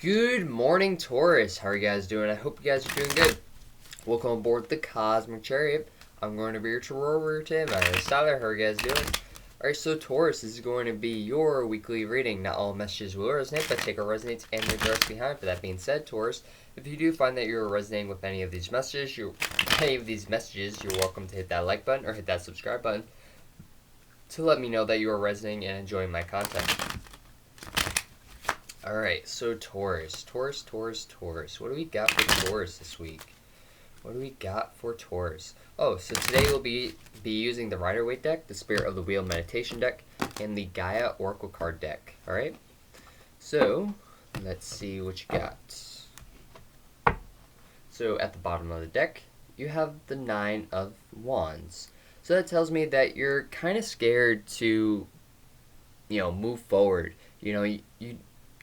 Good morning, Taurus. How are you guys doing? I hope you guys are doing good. Welcome aboard the Cosmic Chariot. I'm going to be your tarot reader today. My name is Tyler. How are you guys doing? Alright, so Taurus, this is going to be your weekly reading. Not all messages will resonate, but take what resonates and the rest behind. But that being said, Taurus, if you do find that you're resonating with any of these messages, you're welcome to hit that like button or hit that subscribe button to let me know that you are resonating and enjoying my content. Alright, so Taurus. What do we got for Taurus this week? Oh, so today we'll be using the Rider-Waite deck, the Spirit of the Wheel Meditation deck, and the Gaia Oracle card deck. Alright? So, let's see what you got. So, at the bottom of the deck, you have the Nine of Wands. So that tells me that you're kind of scared to, move forward.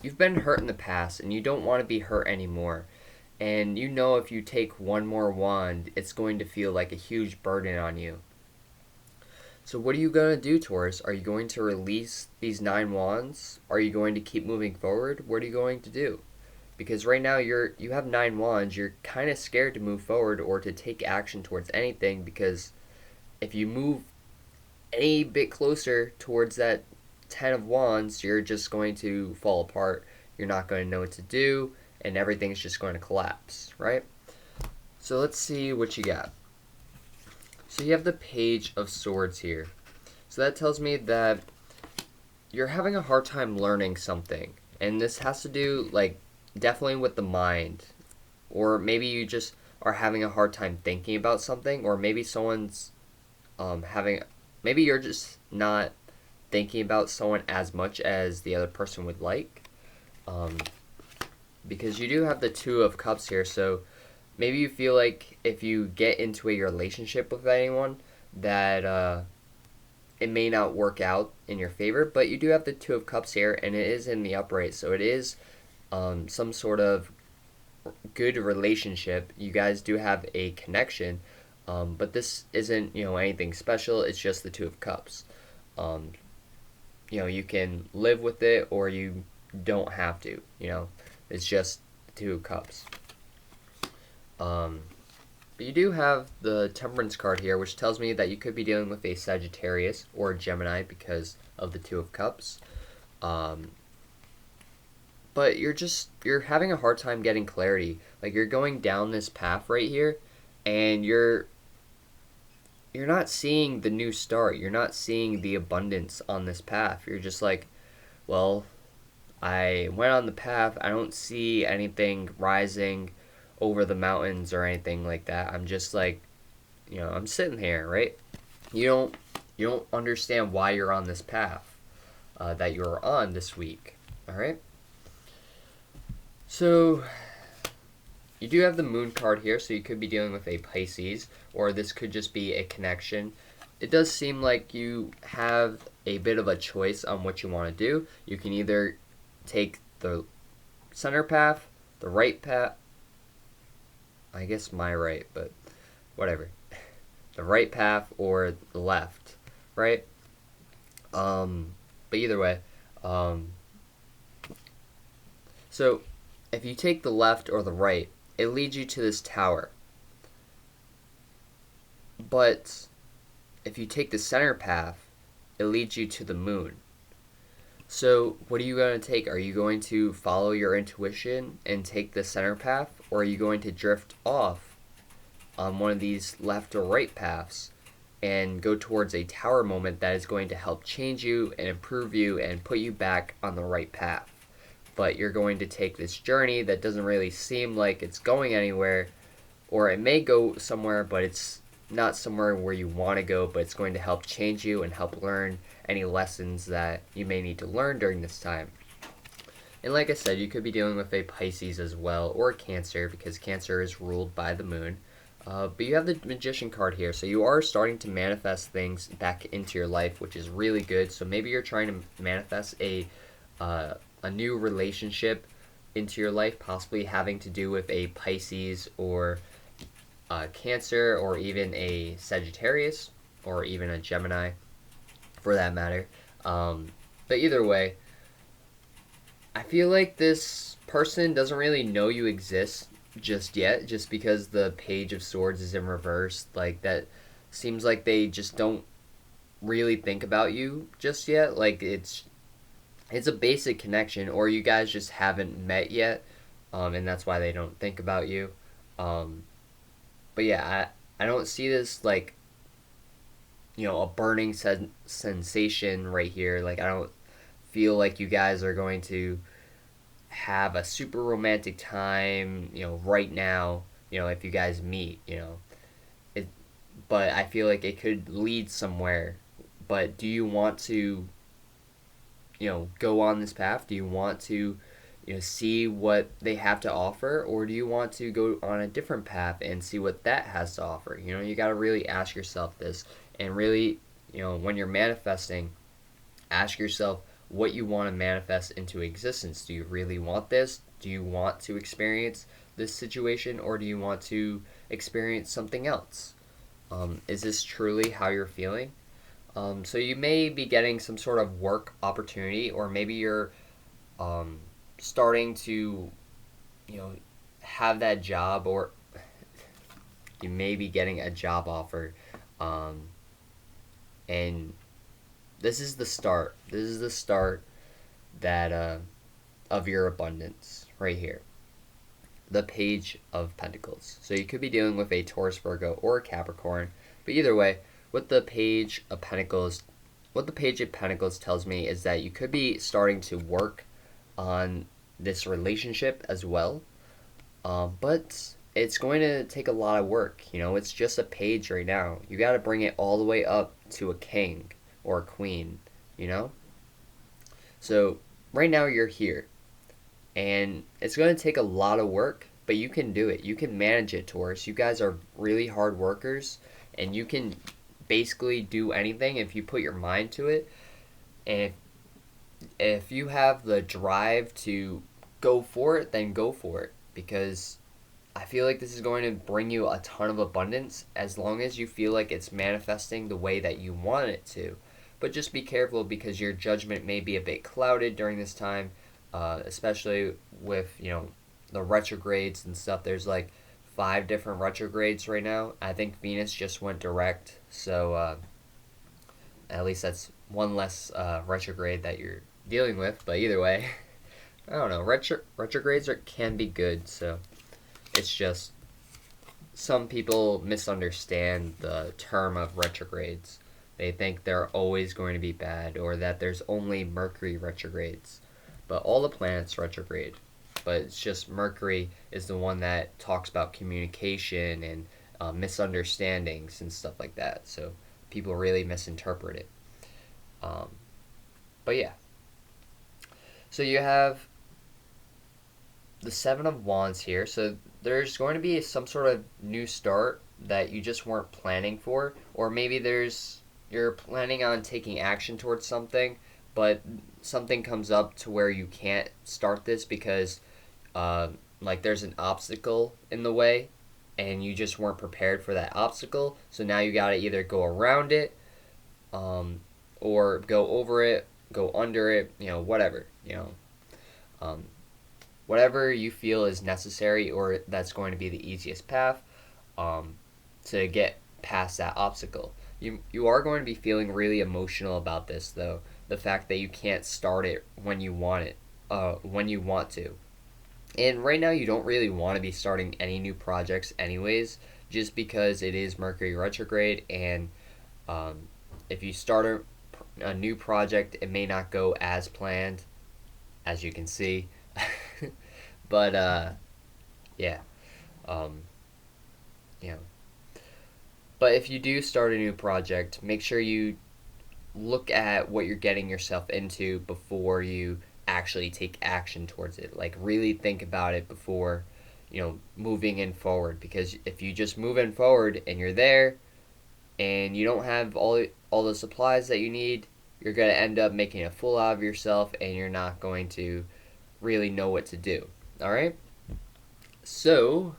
You've been hurt in the past, and you don't want to be hurt anymore. And if you take one more wand, it's going to feel like a huge burden on you. So what are you going to do, Taurus? Are you going to release these 9 wands? Are you going to keep moving forward? What are you going to do? Because right now you have 9 wands, you're kind of scared to move forward or to take action towards anything, because if you move any bit closer towards that 10 of wands, you're just going to fall apart. You're not going to know what to do, and everything's just going to collapse, right? So let's see what you got. So you have the Page of Swords here. So that tells me that you're having a hard time learning something, and this has to do, definitely with the mind. Or maybe you just are having a hard time thinking about something, or maybe someone's maybe you're just not thinking about someone as much as the other person would like, because you do have the Two of Cups here. So maybe you feel like if you get into a relationship with anyone, that it may not work out in your favor. But you do have the Two of Cups here, and it is in the upright, so it is some sort of good relationship. You guys do have a connection, but this isn't anything special. It's just the Two of Cups. You can live with it, or you don't have to. It's just the Two of Cups. But you do have the Temperance card here, which tells me that you could be dealing with a Sagittarius or a Gemini because of the Two of Cups. But you're having a hard time getting clarity. Like, you're going down this path right here, and you're not seeing the new start. You're not seeing the abundance on this path. You're just like, well, I went on the path. I don't see anything rising over the mountains or anything like that. I'm just like, I'm sitting here, right? You don't understand why you're on this path that you're on this week. All right? So you do have the Moon card here, so you could be dealing with a Pisces, or this could just be a connection. It does seem like you have a bit of a choice on what you want to do. You can either take the center path, the right path, I guess my right, but whatever. The right path or the left, right? But either way, so if you take the left or the right, it leads you to this tower. But if you take the center path, it leads you to the moon. So what are you going to take? Are you going to follow your intuition and take the center path, or are you going to drift off on one of these left or right paths and go towards a tower moment that is going to help change you and improve you and put you back on the right path? But you're going to take this journey that doesn't really seem like it's going anywhere, or it may go somewhere, but it's not somewhere where you want to go, but it's going to help change you and help learn any lessons that you may need to learn during this time. And like I said, you could be dealing with a Pisces as well, or a Cancer, because Cancer is ruled by the moon. But you have the Magician card here, so you are starting to manifest things back into your life, which is really good. So maybe you're trying to manifest a new relationship into your life, possibly having to do with a Pisces or Cancer, or even a Sagittarius, or even a Gemini, for that matter. But either way, I feel like this person doesn't really know you exist just yet, just because the Page of Swords is in reverse. Like, that seems like they just don't really think about you just yet. Like, it's a basic connection, or you guys just haven't met yet, and that's why they don't think about you. Um, but yeah, I don't see this like, a burning sensation right here. Like, I don't feel like you guys are going to have a super romantic time, right now, if you guys meet, it, but I feel like it could lead somewhere. But do you want to, go on this path? Do you want to, see what they have to offer, or do you want to go on a different path and see what that has to offer? You got to really ask yourself this, and really, when you're manifesting, ask yourself what you want to manifest into existence. Do you really want this? Do you want to experience this situation, or do you want to experience something else? Is this truly how you're feeling? So you may be getting some sort of work opportunity, or maybe you're starting to, have that job, or you may be getting a job offer, and this is the start. This is the start that of your abundance right here. The Page of Pentacles. So you could be dealing with a Taurus, Virgo, or a Capricorn, but either way, what the Page of Pentacles tells me is that you could be starting to work on this relationship as well, but it's going to take a lot of work. It's just a page right now. You got to bring it all the way up to a king or a queen. So right now you're here, and it's going to take a lot of work, but you can do it. You can manage it, Taurus. You guys are really hard workers, and you can basically do anything if you put your mind to it. And if you have the drive to go for it, then go for it, because I feel like this is going to bring you a ton of abundance as long as you feel like it's manifesting the way that you want it to. But just be careful, because your judgment may be a bit clouded during this time, especially with, the retrogrades and stuff. There's like 5 different retrogrades right now. I think Venus just went direct, so at least that's one less retrograde that you're dealing with. But either way, I don't know. Retrogrades can be good, so it's just some people misunderstand the term of retrogrades. They think they're always going to be bad, or that there's only Mercury retrogrades. But all the planets retrograde. But it's just Mercury is the one that talks about communication and misunderstandings and stuff like that. So people really misinterpret it. But yeah. So you have the Seven of Wands here. So there's going to be some sort of new start that you just weren't planning for. Or maybe you're planning on taking action towards something, but something comes up to where you can't start this because like there's an obstacle in the way, and you just weren't prepared for that obstacle. So now you gotta either go around it, or go over it, go under it, whatever, whatever you feel is necessary, or that's going to be the easiest path to get past that obstacle. You are going to be feeling really emotional about this, though. The fact that you can't start it when you want to. And right now you don't really want to be starting any new projects anyways, just because it is Mercury retrograde, and if you start a new project, it may not go as planned, as you can see. But yeah. But if you do start a new project, make sure you look at what you're getting yourself into before you actually take action towards it. Like, really think about it before, moving in forward. Because if you just move in forward and you're there and you don't have all the supplies that you need, you're going to end up making a fool out of yourself, and you're not going to really know what to do. All right? So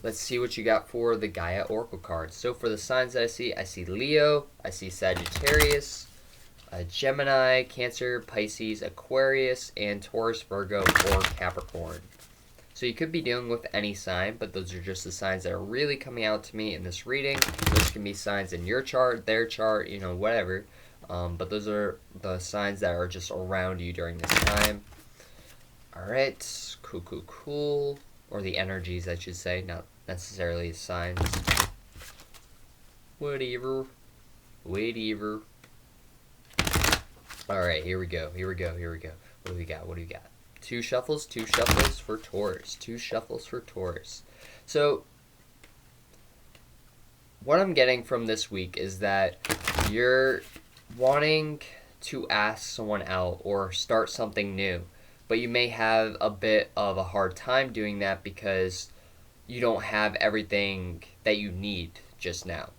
let's see what you got for the Gaia Oracle cards. So for the signs that I see Leo, I see Sagittarius, Gemini, Cancer, Pisces, Aquarius, and Taurus, Virgo, or Capricorn. So you could be dealing with any sign, but those are just the signs that are really coming out to me in this reading. Those can be signs in your chart, their chart, whatever. But those are the signs that are just around you during this time. Alright, cool. Or the energies, I should say, not necessarily signs. Whatever. Alright, here we go. What do we got? Two shuffles for Taurus. So, what I'm getting from this week is that you're wanting to ask someone out or start something new, but you may have a bit of a hard time doing that because you don't have everything that you need just now.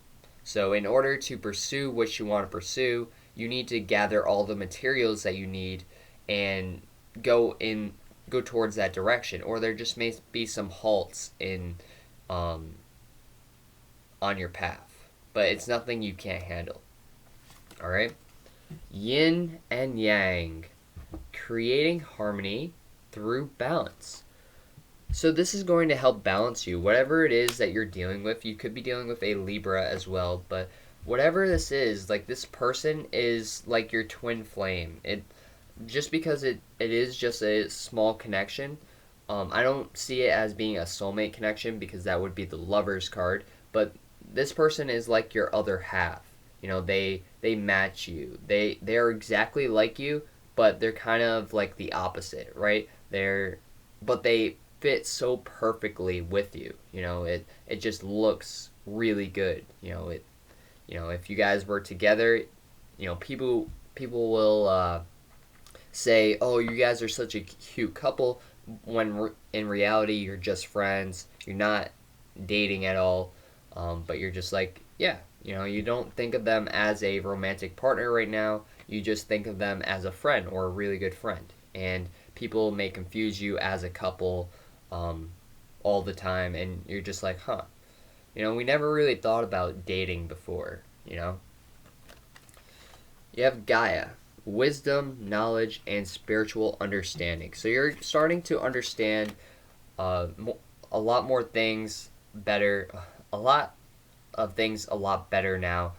So in order to pursue what you want to pursue, you need to gather all the materials that you need and go towards that direction, or there just may be some halts in on your path, but it's nothing you can't handle. All right, yin and yang, creating harmony through balance. So this is going to help balance you, whatever it is that you're dealing with. You could be dealing with a Libra as well, but whatever this is, like, this person is like your twin flame. Just because it is just a small connection, I don't see it as being a soulmate connection because that would be the Lover's card, but this person is like your other half. They match you. They are exactly like you, but they're kind of like the opposite, right? But they fit so perfectly with you. It just looks really good. If you guys were together, people will say, "Oh, you guys are such a cute couple," when in reality you're just friends. You're not dating at all, but you're just like, yeah, you don't think of them as a romantic partner right now. You just think of them as a friend or a really good friend, and people may confuse you as a couple all the time, and you're just like, huh, we never really thought about dating before. You have Gaia, wisdom, knowledge, and spiritual understanding. So you're starting to understand a lot more things better, a lot of things a lot better now,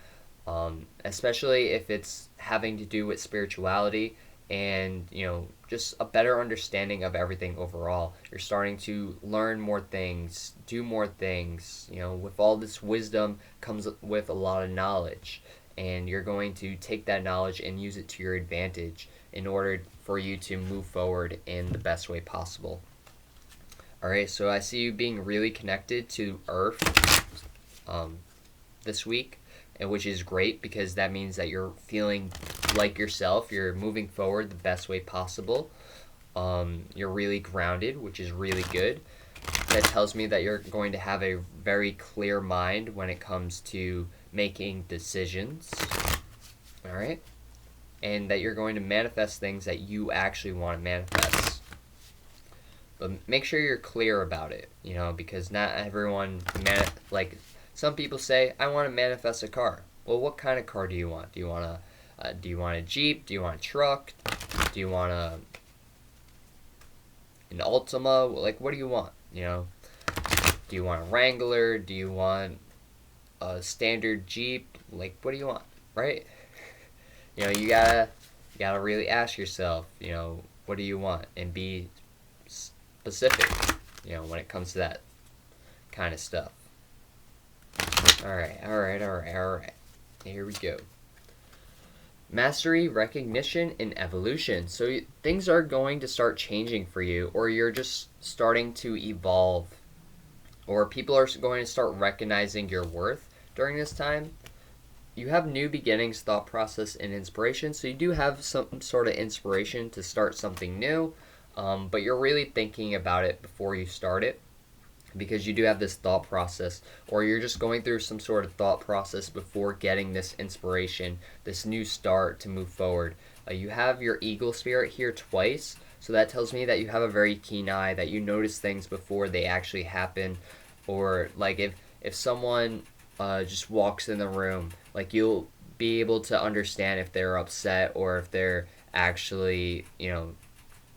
especially if it's having to do with spirituality and just a better understanding of everything overall. You're starting to learn more things, do more things. With all this wisdom comes with a lot of knowledge, and you're going to take that knowledge and use it to your advantage in order for you to move forward in the best way possible. Alright, so I see you being really connected to Earth this week, and which is great because that means that you're feeling like yourself. You're moving forward the best way possible. You're really grounded, which is really good. That tells me that you're going to have a very clear mind when it comes to making decisions. Alright? And that you're going to manifest things that you actually want to manifest. But make sure you're clear about it, because not everyone some people say, I want to manifest a car. Well, what kind of car do you want? Do you want a Jeep? Do you want a truck? Do you want an Altima? Like, what do you want? Do you want a Wrangler? Do you want a standard Jeep? Like, what do you want? Right? You gotta really ask yourself, what do you want? And be specific, when it comes to that kind of stuff. Alright. Here we go. Mastery, recognition, and evolution. So things are going to start changing for you, or you're just starting to evolve, or people are going to start recognizing your worth during this time. You have new beginnings, thought process, and inspiration. So you do have some sort of inspiration to start something new, but you're really thinking about it before you start it, because you do have this thought process, or you're just going through some sort of thought process before getting this inspiration, this new start to move forward. You have your eagle spirit here twice, so that tells me that you have a very keen eye, that you notice things before they actually happen, or like if someone just walks in the room, like you'll be able to understand if they're upset or if they're actually,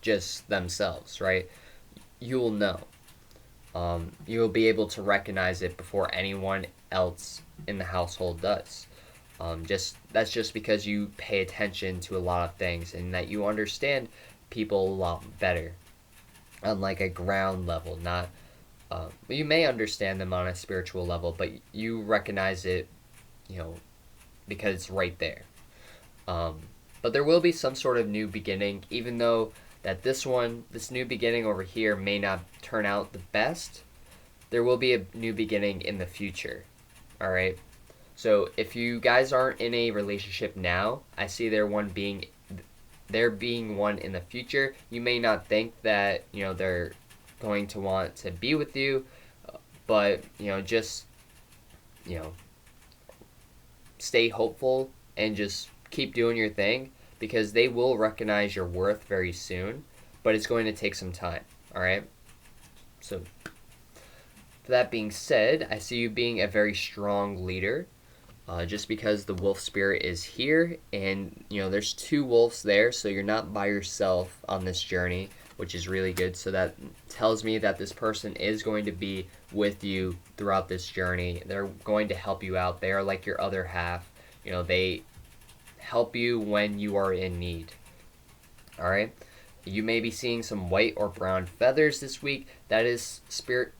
just themselves, right? You will know. You will be able to recognize it before anyone else in the household does. That's just because you pay attention to a lot of things and that you understand people a lot better on like a ground level. Not you may understand them on a spiritual level, but you recognize it, you know, because it's right there. Um, but there will be some sort of new beginning, even though that this new beginning over here may not turn out the best. There will be a new beginning in the future. All right. So if you guys aren't in a relationship now, I see there being one in the future. You may not think that they're going to want to be with you, but just you know stay hopeful and just keep doing your thing because they will recognize your worth very soon, but it's going to take some time. All right. So that being said, I see you being a very strong leader. Just because the wolf spirit is here, and there's two wolves there, so you're not by yourself on this journey, which is really good. So that tells me that this person is going to be with you throughout this journey. They're going to help you out. They are like your other half. They help you when you are in need. All right. You may be seeing some white or brown feathers this week. That is spirit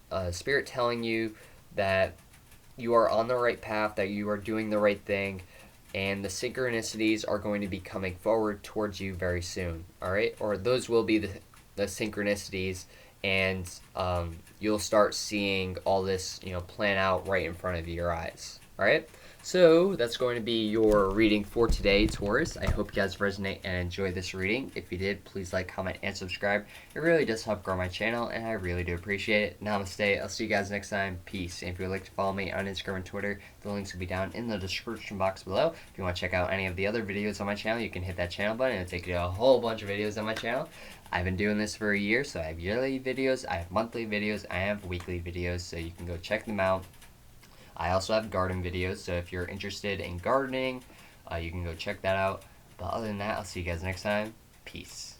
telling you that you are on the right path, that you are doing the right thing, and the synchronicities are going to be coming forward towards you very soon. All right, or those will be the synchronicities, and you'll start seeing all this plan out right in front of your eyes. All right. So that's going to be your reading for today, Taurus. I hope you guys resonate and enjoy this reading. If you did, please like, comment, and subscribe. It really does help grow my channel, and I really do appreciate it. Namaste. I'll see you guys next time. Peace. And if you would like to follow me on Instagram and Twitter, the links will be down in the description box below. If you want to check out any of the other videos on my channel, you can hit that channel button, and it'll take you to a whole bunch of videos on my channel. I've been doing this for a year, so I have yearly videos, I have monthly videos, I have weekly videos, so you can go check them out. I also have garden videos, so if you're interested in gardening, you can go check that out. But other than that, I'll see you guys next time. Peace.